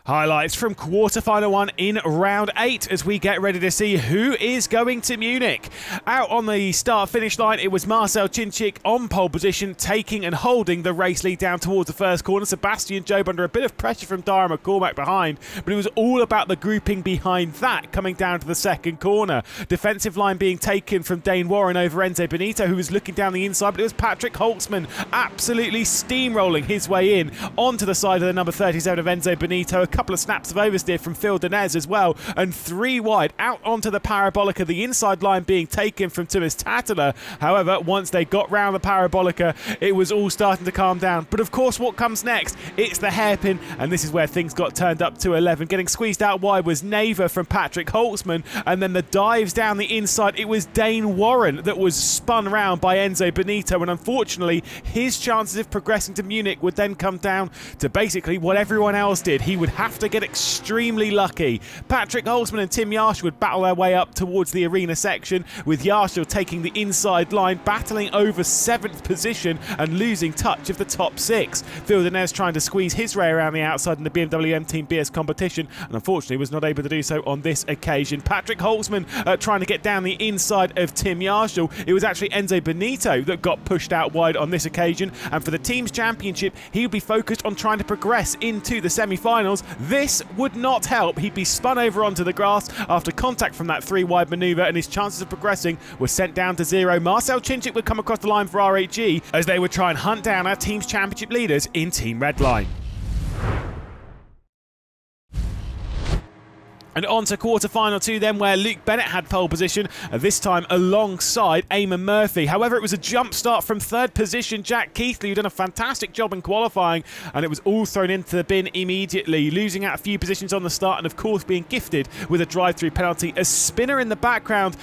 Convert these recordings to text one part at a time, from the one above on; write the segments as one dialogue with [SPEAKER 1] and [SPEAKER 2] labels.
[SPEAKER 1] Highlights from quarterfinal 1 in round 8 as we get ready to see who is going to Munich. Out on the start-finish line, it was Marcel Czincik on pole position, taking and holding the race lead down towards the first corner. Sebastian Job under a bit of pressure from Dara McCormack behind, but it was all about the grouping behind that coming down to the second corner. Defensive line being taken from Dane Warren over Enzo Benito, who was looking down the inside, but it was Patrick Holtzman absolutely steamrolling his way in onto the side of the number 37 of Enzo Benito. A couple of snaps of oversteer from Phil Denez as well, and 3 wide out onto the Parabolica, the inside line being taken from Thomas Tattler. However, once they got round the Parabolica, it was all starting to calm down. But of course, what comes next? It's the hairpin, and this is where things got turned up to 11. Getting squeezed out wide was Neva from Patrick Holtzman, and then the dives down the inside, it was Dane Warren that was spun round by Enzo Benito, and unfortunately, his chances of progressing to Munich would then come down to basically what everyone else did. He would have to get extremely lucky. Patrick Holtzman and Tim Yarshall would battle their way up towards the arena section, with Yarshall taking the inside line, battling over 7th position and losing touch of the top 6. Phil Denez trying to squeeze his way around the outside in the BMW M Team BS competition, and unfortunately was not able to do so on this occasion. Patrick Holtzman trying to get down the inside of Tim Yarshall. It was actually Enzo Benito that got pushed out wide on this occasion, and for the team's championship, he would be focused on trying to progress into the semi-finals. This would not help. He'd be spun over onto the grass after contact from that 3-wide manoeuvre, and his chances of progressing were sent down to 0. Marcel Czincik would come across the line for RHG as they would try and hunt down our team's championship leaders in Team Redline. And on to quarterfinal 2 then, where Luke Bennett had pole position, this time alongside Eamon Murphy. However, it was a jump start from 3rd position Jack Keithley, who done a fantastic job in qualifying, and it was all thrown into the bin immediately, losing out a few positions on the start and of course being gifted with a drive-through penalty. A spinner in the background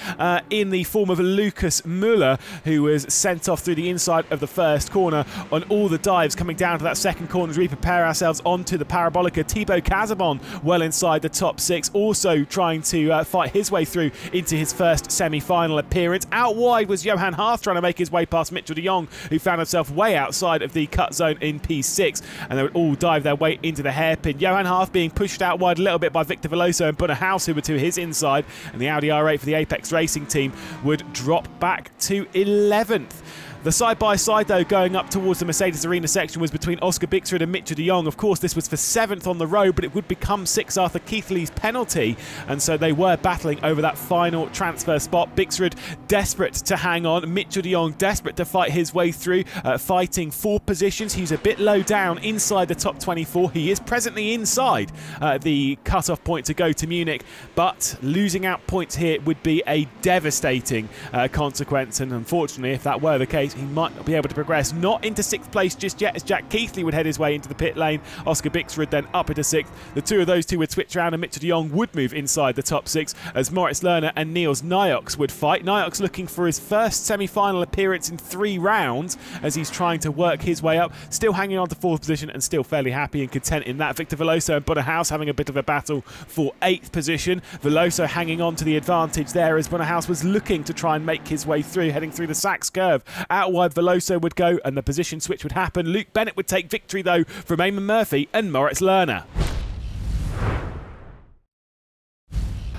[SPEAKER 1] in the form of Lucas Muller, who was sent off through the inside of the first corner on all the dives coming down to that second corner as we prepare ourselves onto the Parabolica. Thibaut Casabon well inside the top 6. Also trying to fight his way through into his first semi-final appearance. Out wide was Johan Harth trying to make his way past Mitchell de Jong, who found himself way outside of the cut zone in P6, and they would all dive their way into the hairpin. Johan Harth being pushed out wide a little bit by Victor Veloso and Bunner House, who were to his inside, and the Audi R8 for the Apex Racing team would drop back to 11th. The side-by-side, though, going up towards the Mercedes Arena section was between Oscar Bixrud and Mitchell de Jong. Of course, this was for 7th on the road, but it would become 6 after Keithley's penalty, and so they were battling over that final transfer spot. Bixrud desperate to hang on, Mitchell de Jong desperate to fight his way through, fighting for positions. He's a bit low down inside the top 24. He is presently inside the cut-off point to go to Munich, but losing out points here would be a devastating consequence, and unfortunately, if that were the case, he might not be able to progress. Not into 6th place just yet, as Jack Keithley would head his way into the pit lane. Oscar Bixrud then up into 6th. The two of those two would switch around, and Mitchell de Jong would move inside the top 6 as Moritz Lerner and Niels Nyox would fight. Nyox looking for his first semi-final appearance in 3 rounds as he's trying to work his way up. Still hanging on to 4th position and still fairly happy and content in that. Victor Veloso and Bunner House having a bit of a battle for 8th position. Veloso hanging on to the advantage there as Bunner House was looking to try and make his way through, heading through the Sachs curve. Out wide Veloso would go and the position switch would happen. Luke Bennett would take victory though from Eamon Murphy and Moritz Lerner.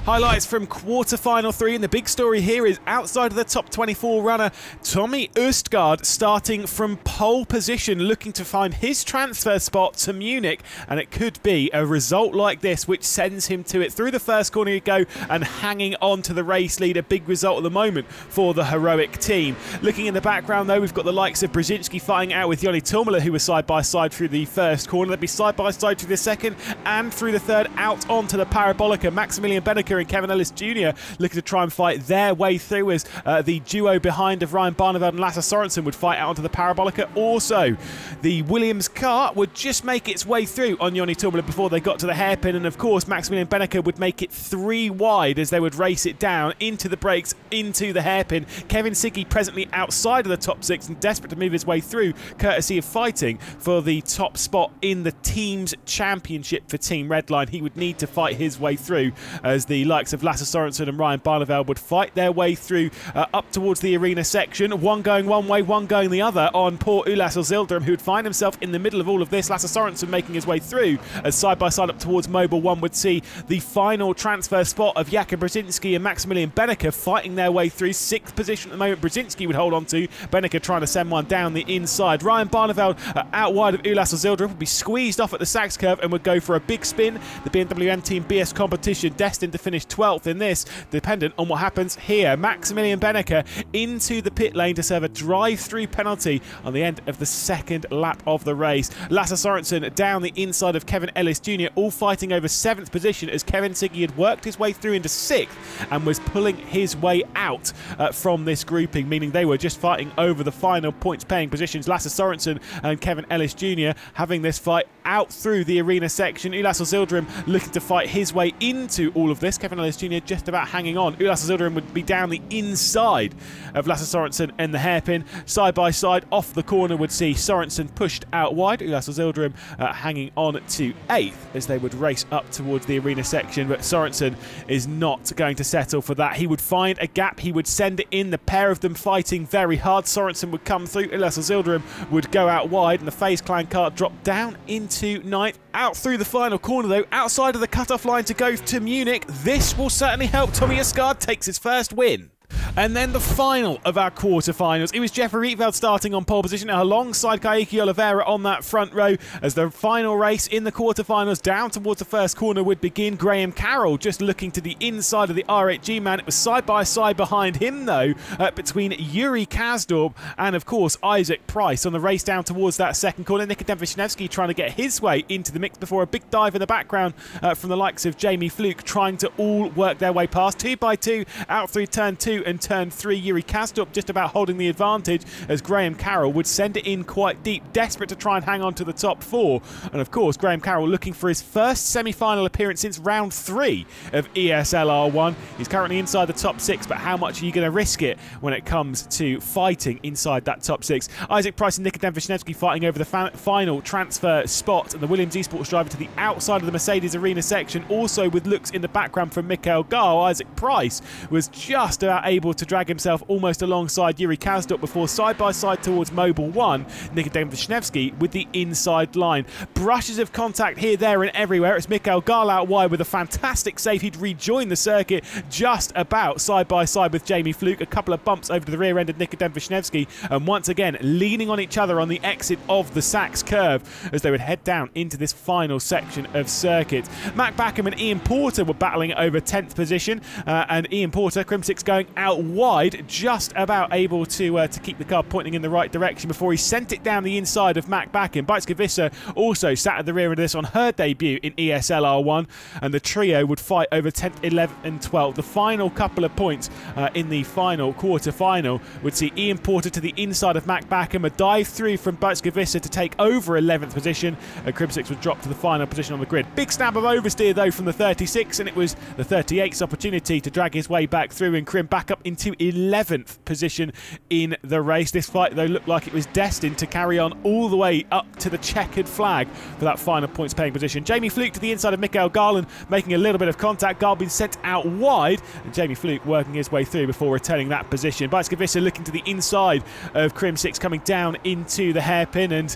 [SPEAKER 1] Highlights from quarterfinal 3, and the big story here is outside of the top 24 runner, Tommy Østgaard starting from pole position, looking to find his transfer spot to Munich, and it could be a result like this which sends him to it. Through the first corner he'd go and hanging on to the race lead, a big result at the moment for the heroic team. Looking in the background though, we've got the likes of Brzezinski fighting out with Joni Tumala, who was side by side through the first corner. They'd be side by side through the second and through the third, out onto the Parabolica. Maximilian Benneker and Kevin Ellis Jr. looking to try and fight their way through as the duo behind of Ryan Barneveld and Lasse Sorensen would fight out onto the Parabolica. Also, the Williams car would just make its way through on Joni Tumala before they got to the hairpin, and of course Maximilian Benneker would make it 3 wide as they would race it down into the brakes, into the hairpin. Kevin Siggy presently outside of the top 6 and desperate to move his way through, courtesy of fighting for the top spot in the team's championship for Team Redline. He would need to fight his way through as the the likes of Lasse Sorensen and Ryan Barneveld would fight their way through up towards the arena section. One going one way, one going the other on poor Ulas Zildrum, who would find himself in the middle of all of this. Lasse Sorensen making his way through as side by side up towards Mobile 1 would see the final transfer spot of Jakub Brzezinski and Maximilian Benecke fighting their way through. 6th position at the moment Brzezinski would hold on to. Benecke trying to send one down the inside. Ryan Barneveld out wide of Ulas Zildrum would be squeezed off at the Sachs curve and would go for a big spin. The BMWM Team BS competition destined to finish 12th in this, dependent on what happens here. Maximilian Benecke into the pit lane to serve a drive-through penalty on the end of the 2nd lap of the race. Lasse Sorensen down the inside of Kevin Ellis Jr., all fighting over 7th position as Kevin Siggy had worked his way through into 6th and was pulling his way out from this grouping, meaning they were just fighting over the final points-paying positions. Lasse Sorensen and Kevin Ellis Jr. having this fight out through the arena section. Ulas Zildrum looking to fight his way into all of this. Kevin Ellis Jr. just about hanging on. Ulas Zildrum would be down the inside of Lasse Sorensen and the hairpin. Side by side off the corner would see Sorensen pushed out wide. Ulas Zildrum hanging on to 8th as they would race up towards the arena section, but Sorensen is not going to settle for that. He would find a gap, he would send it in, the pair of them fighting very hard. Sorensen would come through, Ulas Zildrum would go out wide, and the FaZe Clan car dropped down into 9th. Out through the final corner though, outside of the cut-off line to go to Munich. This will certainly help. Tommy Asgard takes his first win. And then the final of our quarterfinals. It was Jeffrey Rietveld starting on pole position alongside Kayaki Oliveira on that front row as the final race in the quarterfinals down towards the first corner would begin. Graham Carroll just looking to the inside of the R8G man. It was side by side behind him though between Yuri Kazdorp and of course Isaac Price on the race down towards that second corner. Nikodem Wisniewski trying to get his way into the mix before a big dive in the background from the likes of Jamie Fluke trying to all work their way past. 2 by 2 out through turn 2 and turn 3. Yuri Kazdorp just about holding the advantage as Graham Carroll would send it in quite deep, desperate to try and hang on to the top 4. And of course Graham Carroll looking for his first semi-final appearance since round 3 of ESL R1. He's currently inside the top 6, but how much are you going to risk it when it comes to fighting inside that top 6? Isaac Price and Nikodem Wisniewski fighting over the final transfer spot, and the Williams Esports driver to the outside of the Mercedes arena section, also with looks in the background from Mikhail Gall. Isaac Price was just about able to drag himself almost alongside Yuri Kazdorp before side by side towards Mobile 1. Nikodem Wisniewski with the inside line. Brushes of contact here, there and everywhere. It's Mikhail Gall out wide with a fantastic save. He'd rejoin the circuit just about side by side with Jamie Fluke. A couple of bumps over to the rear end of Nikodem Wisniewski, and once again leaning on each other on the exit of the Sachs curve as they would head down into this final section of circuit. Mac Backham and Ian Porter were battling over 10th position, and Ian Porter, Crimsix, going out wide, just about able to keep the car pointing in the right direction before he sent it down the inside of Mac Backham. Beitske Visser also sat at the rear of this on her debut in ESL R1, and the trio would fight over 10th, 11th and 12th. The final couple of points in the final quarter-final would see Ian Porter to the inside of Mac Backham, a dive through from Beitske Visser to take over 11th position, and Crimsix would drop to the final position on the grid. Big snap of oversteer though from the 36, and it was the 38's opportunity to drag his way back through, and Crim back up into 11th position in the race. This fight though looked like it was destined to carry on all the way up to the checkered flag for that final points paying position. Jamie Fluke to the inside of Mikhail Garland, making a little bit of contact. Garland being sent out wide, and Jamie Fluke working his way through before returning that position. Beitske Visser looking to the inside of Crimsix, coming down into the hairpin, and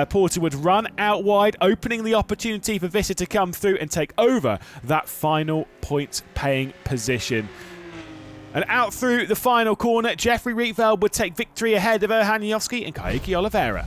[SPEAKER 1] Porter would run out wide, opening the opportunity for Visser to come through and take over that final points paying position. And out through the final corner, Jeffrey Rietveld would take victory ahead of Erhan Janowski and Kayaki Oliveira.